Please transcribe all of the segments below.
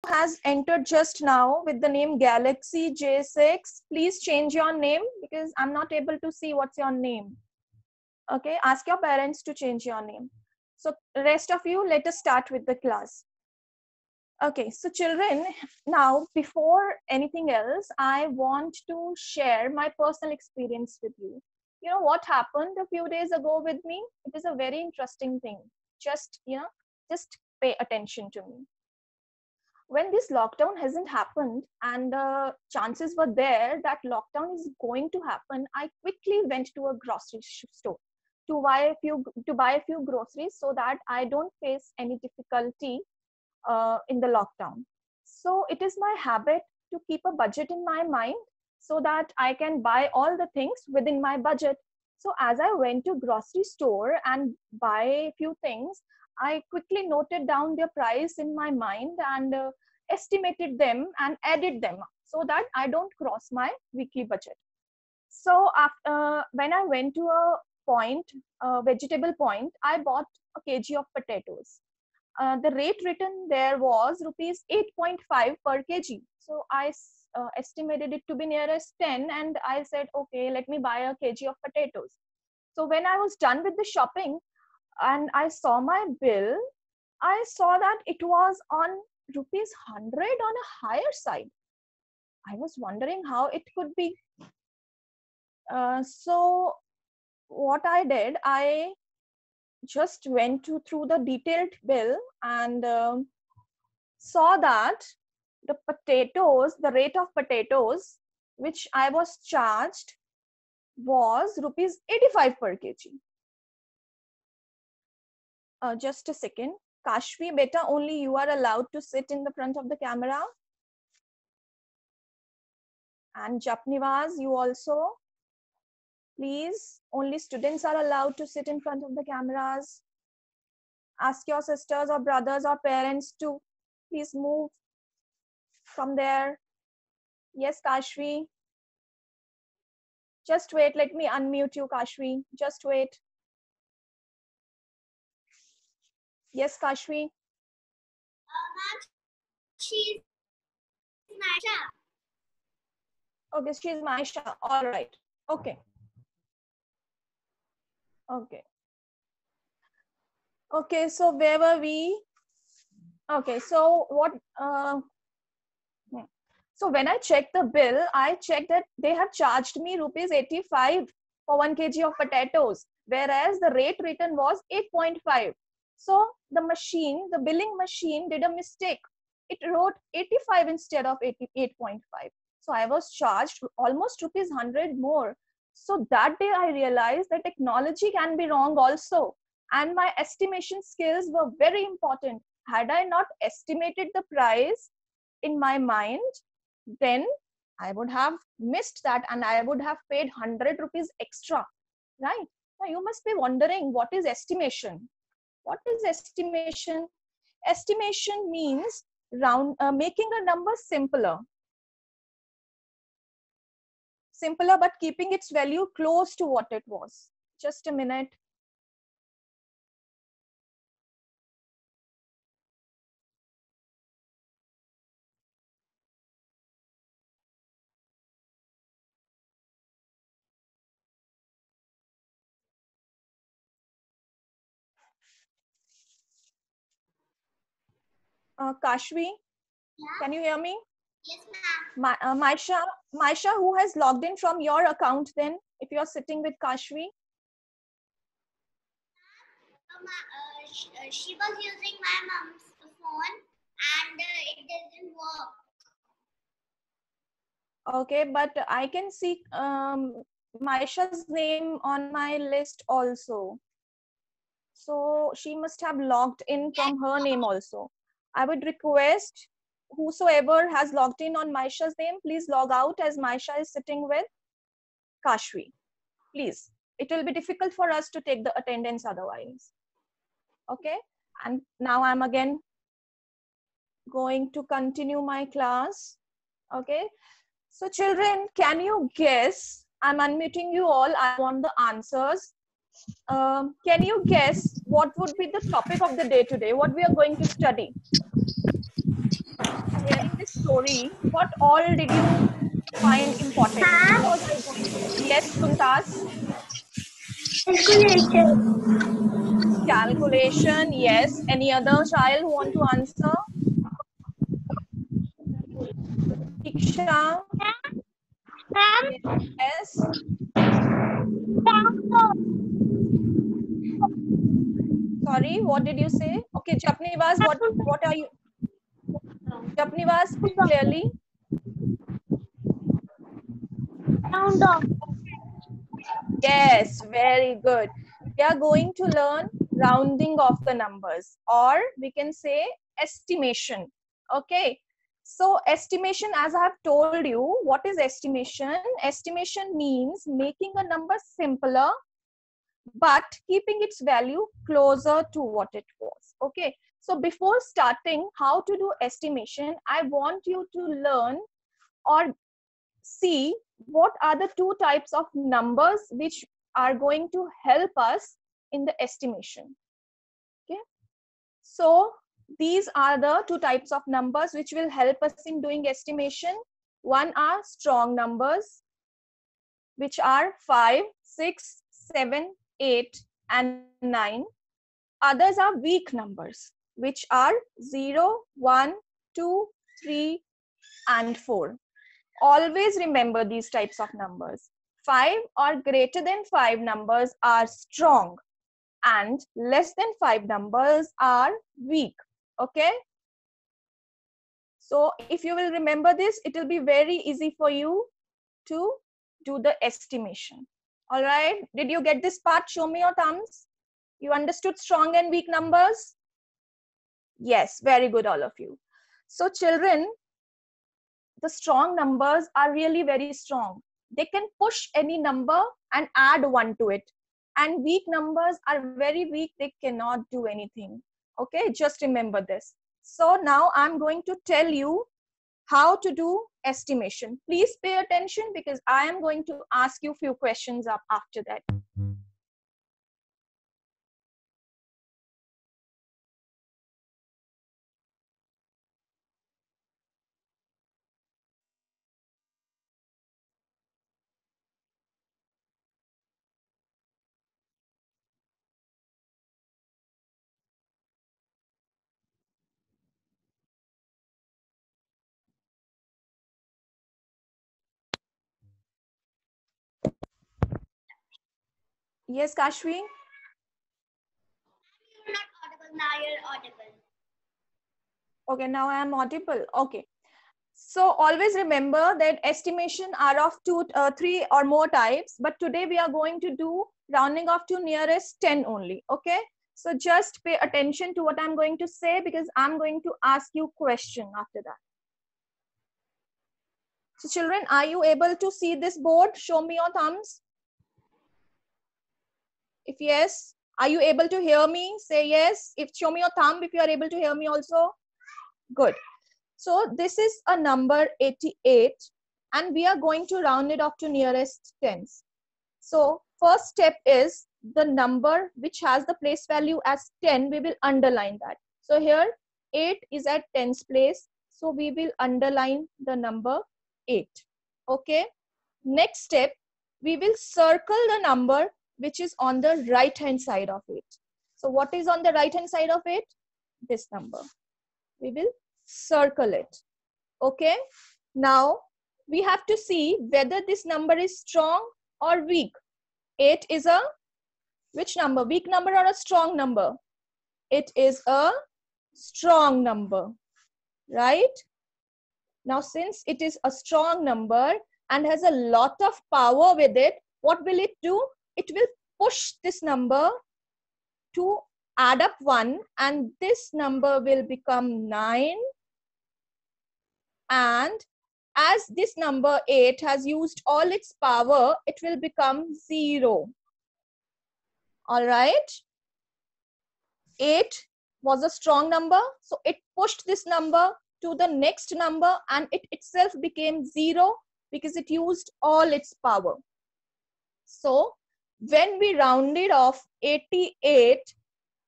has entered just now with the name Galaxy J6, please change your name because I'm not able to see what's your name. Okay, ask your parents to change your name. So rest of you, let us start with the class. Okay, so children, now before anything else, I want to share my personal experience with you. You know what happened a few days ago with me? It is a very interesting thing. Just pay attention to me. When this lockdown hasn't happened and the chances were there that lockdown is going to happen, I quickly went to a grocery store to buy a few groceries so that I don't face any difficulty in the lockdown. So it is my habit to keep a budget in my mind so that I can buy all the things within my budget. So as I went to grocery store and buy a few things, I quickly noted down their price in my mind and estimated them and added them so that I don't cross my weekly budget. So after, when I went to a vegetable point, I bought a kg of potatoes. The rate written there was rupees 8.5 per kg. So I estimated it to be nearest 10 and I said, okay, let me buy a kg of potatoes. So when I was done with the shopping and I saw my bill, I saw that it was on rupees 100 on a higher side. I was wondering how it could be. So what I did, I just went through the detailed bill and saw that the rate of potatoes which I was charged was rupees 85 per kg. Just a second. Kashvi, beta, only you are allowed to sit in the front of the camera. And Japnivaz, you also. Please, only students are allowed to sit in front of the cameras. Ask your sisters or brothers or parents to please move from there. Yes, Kashvi. Just wait, let me unmute you, Kashvi. Just wait. Yes, Kashvi. She's Maisha. Okay, she's Maisha. All right. Okay. Okay. Okay, so where were we? Okay, so what? So when I checked the bill, I checked that they have charged me rupees 85 for 1 kg of potatoes, whereas the rate written was 8.5. So the billing machine did a mistake. It wrote 85 instead of 88.5. So I was charged almost rupees 100 more. So that day I realized that technology can be wrong also. And my estimation skills were very important. Had I not estimated the price in my mind, then I would have missed that and I would have paid 100 rupees extra, right? Now you must be wondering, what is estimation? What is estimation? Estimation means making a number simpler but keeping its value close to what it was. Just a minute. Kashvi, Yeah. Can you hear me? Yes, ma'am. Maisha, who has logged in from your account then, if you're sitting with Kashvi? She was using my mom's phone and it didn't work. Okay, but I can see Maisha's name on my list also. So she must have logged in from her name also. I would request whosoever has logged in on Maisha's name, please log out as Maisha is sitting with Kashvi. Please. It will be difficult for us to take the attendance otherwise. Okay, and now I'm again going to continue my class. Okay, so children, can you guess? I'm unmuting you all. I want the answers. Can you guess what would be the topic of the day today? What we are going to study? story, what all did you find important? What was I going to? Yes, Kuntas. Calculation. Calculation. Yes. Any other child who want to answer? Diksha. Yes. Sorry, what did you say? Okay, Japnivas, what are you? Japnivas, speak clearly. Round off. Yes, very good. We are going to learn rounding of the numbers, or we can say estimation. Okay. So estimation, as I have told you, what is estimation? Estimation means making a number simpler, but keeping its value closer to what it was. Okay. So before starting how to do estimation, I want you to learn or see what are the two types of numbers which are going to help us in the estimation. Okay. So these are the two types of numbers which will help us in doing estimation. One are strong numbers, which are 5, 6, 7, 8, and 9. Others are weak numbers, which are 0, 1, 2, 3, and 4. Always remember these types of numbers. 5 or greater than 5 numbers are strong, and less than 5 numbers are weak. Okay. So if you will remember this, it will be very easy for you to do the estimation. All right. Did you get this part? Show me your thumbs. You understood strong and weak numbers? Yes, very good, all of you. So children, the strong numbers are really very strong. They can push any number and add 1 to it. And weak numbers are very weak. They cannot do anything. Okay, just remember this. So now I'm going to tell you how to do estimation. Please pay attention because I am going to ask you a few questions up after that. Yes, Kashvi? You're not audible. Now you're audible. Okay, now I am audible. Okay. So always remember that estimation are of 3 or more types, but today we are going to do rounding off to nearest 10 only. Okay. So just pay attention to what I'm going to say because I'm going to ask you question after that. So children, are you able to see this board? Show me your thumbs. If yes, are you able to hear me? Say yes. If show me your thumb if you are able to hear me also. Good. So this is a number 88 and we are going to round it off to nearest tens. So first step is the number which has the place value as 10, we will underline that. So here 8 is at tens place. So we will underline the number 8. Okay. Next step, we will circle the number which is on the right hand side of it. So what is on the right hand side of it? This number. We will circle it. Okay. Now we have to see whether this number is strong or weak. 8 is a which number? Weak number or a strong number? It is a strong number, right? Now since it is a strong number and has a lot of power with it, what will it do? It will push this number to add up 1 and this number will become 9. And as this number 8 has used all its power, it will become 0. All right. 8 was a strong number. So it pushed this number to the next number and it itself became 0 because it used all its power. So when we rounded off 88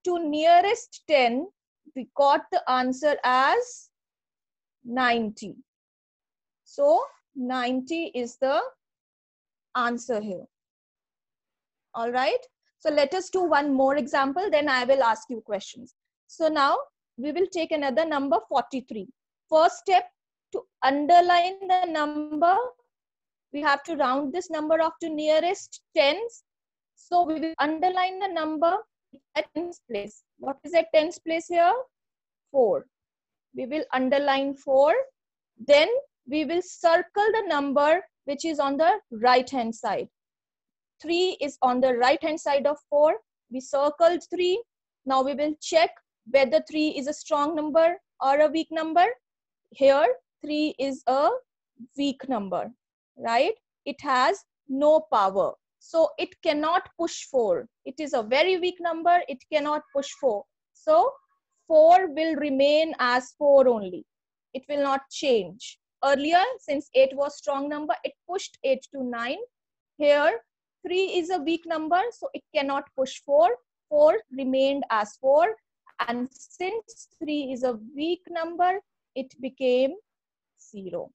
to nearest 10, we got the answer as 90. So 90 is the answer here. All right. So let us do one more example, then I will ask you questions. So now we will take another number 43. First step, to underline the number, we have to round this number off to nearest tens. So we will underline the number at tens place. What is at tens place here? 4. We will underline 4. Then we will circle the number which is on the right hand side. 3 is on the right hand side of 4. We circled 3. Now we will check whether 3 is a strong number or a weak number. Here 3 is a weak number, right? It has no power. So it cannot push 4. It is a very weak number. It cannot push 4. So 4 will remain as 4 only. It will not change. Earlier, since 8 was strong number, it pushed 8 to 9. Here 3 is a weak number, so it cannot push 4. 4 remained as 4. And since 3 is a weak number, it became 0.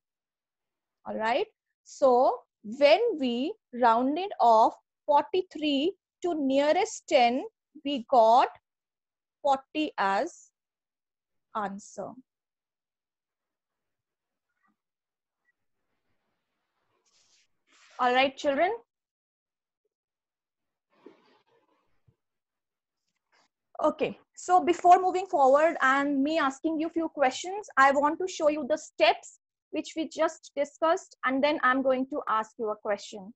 All right. So when we rounded off 43 to nearest 10, we got 40 as answer. All right, children. Okay, so before moving forward and me asking you a few questions, I want to show you the steps which we just discussed, and then I'm going to ask you a question.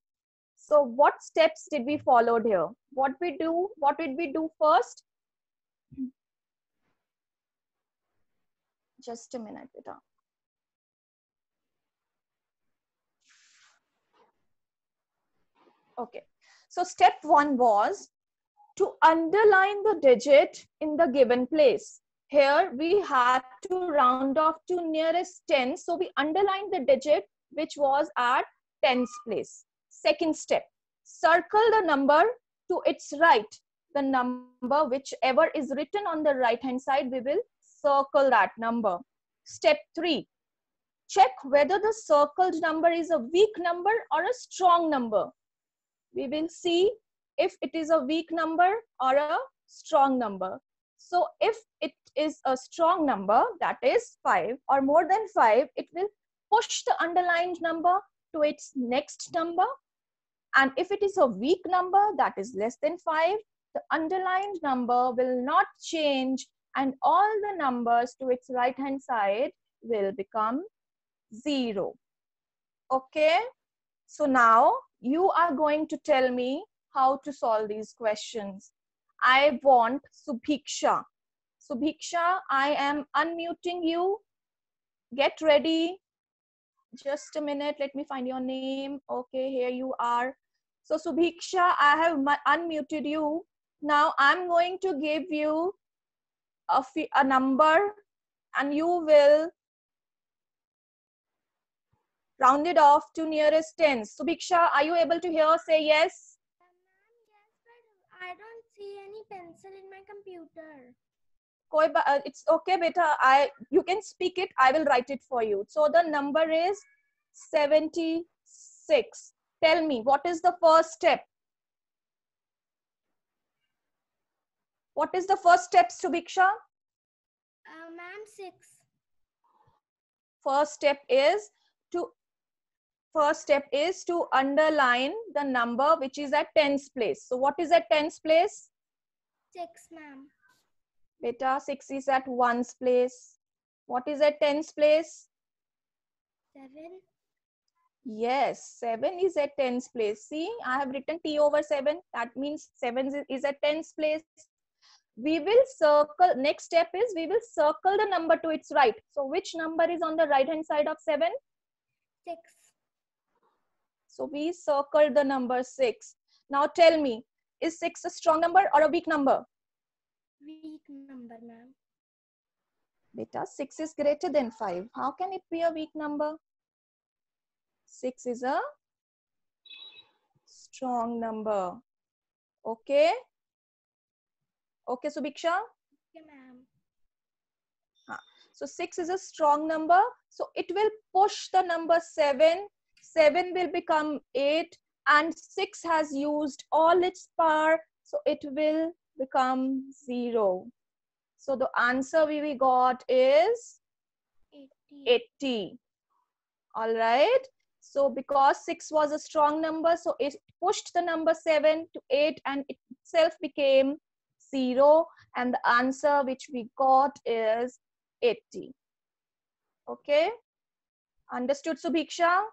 So what steps did we follow here? What did we do first? Just a minute, beta. Okay, so step 1 was to underline the digit in the given place. Here we had to round off to nearest 10. So we underlined the digit which was at tens place. Second step, circle the number to its right. The number whichever is written on the right hand side, we will circle that number. Step 3, check whether the circled number is a weak number or a strong number. We will see if it is a weak number or a strong number. So if it is a strong number, that is 5 or more than 5, it will push the underlined number to its next number. And if it is a weak number, that is less than 5, the underlined number will not change and all the numbers to its right hand side will become 0. Okay, so now you are going to tell me how to solve these questions. I want Subhiksha. Subhiksha, I am unmuting you. Get ready. Just a minute. Let me find your name. Okay, here you are. So Subhiksha, I have unmuted you. Now I'm going to give you a number and you will round it off to nearest tens. Subhiksha, are you able to hear? Say yes. Yes, but I don't see any pencil in my computer. It's okay, beta. You can speak it. I will write it for you. So the number is 76. Tell me, what is the first step? What is the first step, Subhiksha? Ma'am, 6. First step is to underline the number which is at tens place. So what is at tens place? 6, ma'am. Beta, 6 is at ones place. What is at tens place? 7. Yes, 7 is at tens place. See, I have written T over 7. That means 7 is at tens place. We will circle, next step is we will circle the number to its right. So which number is on the right hand side of 7? 6. So we circled the number 6. Now tell me, is 6 a strong number or a weak number? Weak number, ma'am. Beta, 6 is greater than 5. How can it be a weak number? 6 is a strong number. Okay? Okay, Subhiksha? Okay, ma'am. So 6 is a strong number. So it will push the number 7. 7 will become 8. And 6 has used all its power. So it will become 0. So the answer we got is 80. All right. So because 6 was a strong number, so it pushed the number 7 to 8 and it itself became 0. And the answer which we got is 80. Okay. Understood, Subhiksha?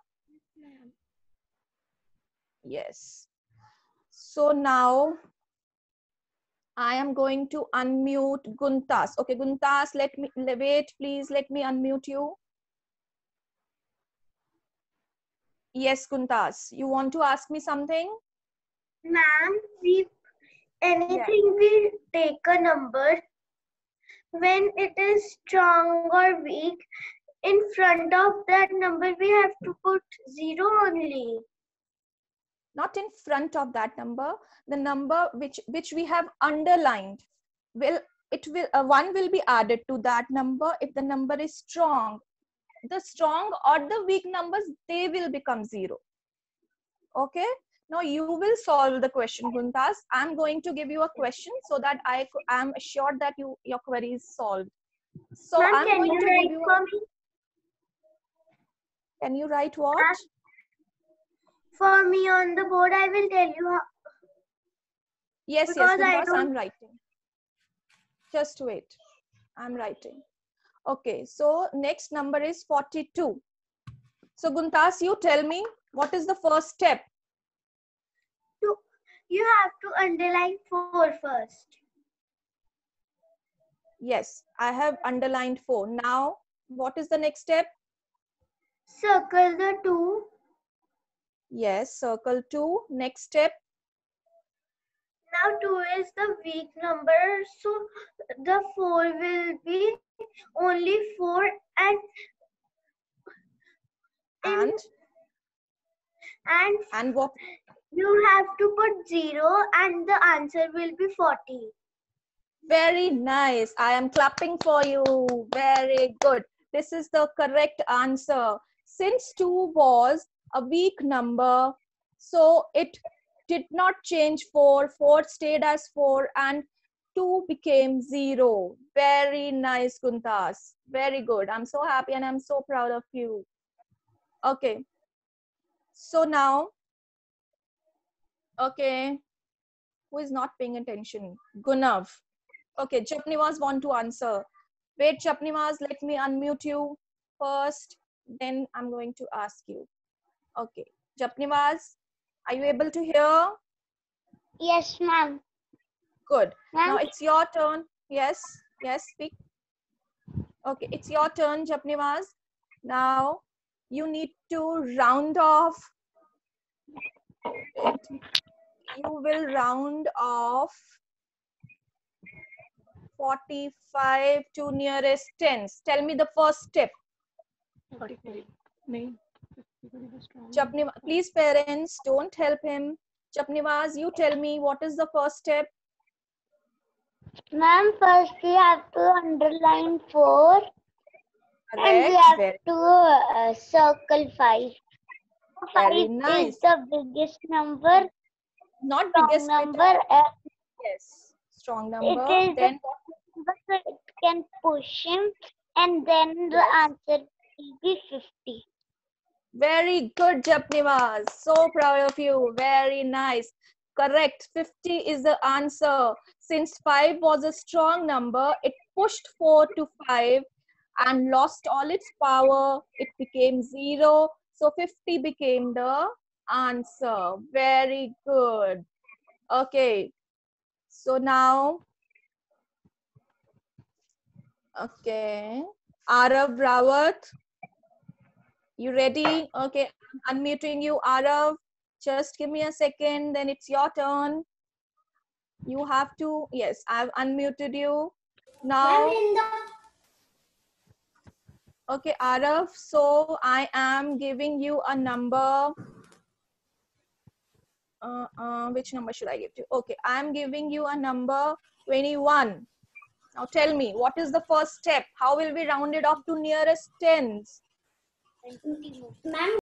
Yes. So now I am going to unmute Guntas. Okay, Guntas, wait, please let me unmute you. Yes, Guntas, you want to ask me something? Ma'am, we take a number when it is strong or weak. In front of that number, we have to put 0 only. Not in front of that number. The number which we have underlined will one will be added to that number if the number is strong. The strong or the weak numbers, they will become 0. Okay. Now you will solve the question, Guntas. I'm going to give you a question so that I am assured that your query is solved. So I'm Can going you to write give you for me? Can you write what? For me on the board, I will tell you how. Yes, Because Guntas, I'm writing. Just wait. I'm writing. Okay, so next number is 42. So Guntas, you tell me, what is the first step? You have to underline 4 first. Yes, I have underlined 4. Now, what is the next step? Circle the 2. Yes, circle 2. Next step. Now 2 is the weak number, so the 4 will be only 4 and what? You have to put 0 and the answer will be 40. Very nice. I am clapping for you. Very good. This is the correct answer. Since 2 was a weak number, so it did not change 4. 4 stayed as 4 and 2 became 0. Very nice, Kuntas. Very good. I'm so happy and I'm so proud of you. Okay. So now, okay, who is not paying attention? Gunav. Okay, Japnivas want to answer. Wait, Japnivas, let me unmute you first. Then I'm going to ask you. Okay, Japnivas, are you able to hear? Yes, ma'am. Good. Now it's your turn. Yes, speak. Okay, it's your turn, Japnivas. Now you need to round off. You will round off 45 to nearest tens. Tell me the first step. Japnivas, please parents, don't help him. Japnivas, you tell me what is the first step? Ma'am, first we have to underline 4. Correct. And we have to circle 5. Very 5 nice. is the biggest number. Not strong biggest number. Yes, strong number. It is Then it can push him, and then the answer will be 50. Very good, Japnivas. So proud of you. Very nice. Correct. 50 is the answer. Since 5 was a strong number, it pushed 4 to 5 and lost all its power. It became 0. So 50 became the answer. Very good. Okay. So now, okay. Arav Rawat. You ready? Okay, I'm unmuting you, Arav. Just give me a second, then it's your turn. You have to, yes, I've unmuted you. Now, okay, Arav, so I am giving you a number. Which number should I give to you? Okay, I'm giving you a number 21. Now tell me, what is the first step? How will we round it off to nearest tens? Ma'am,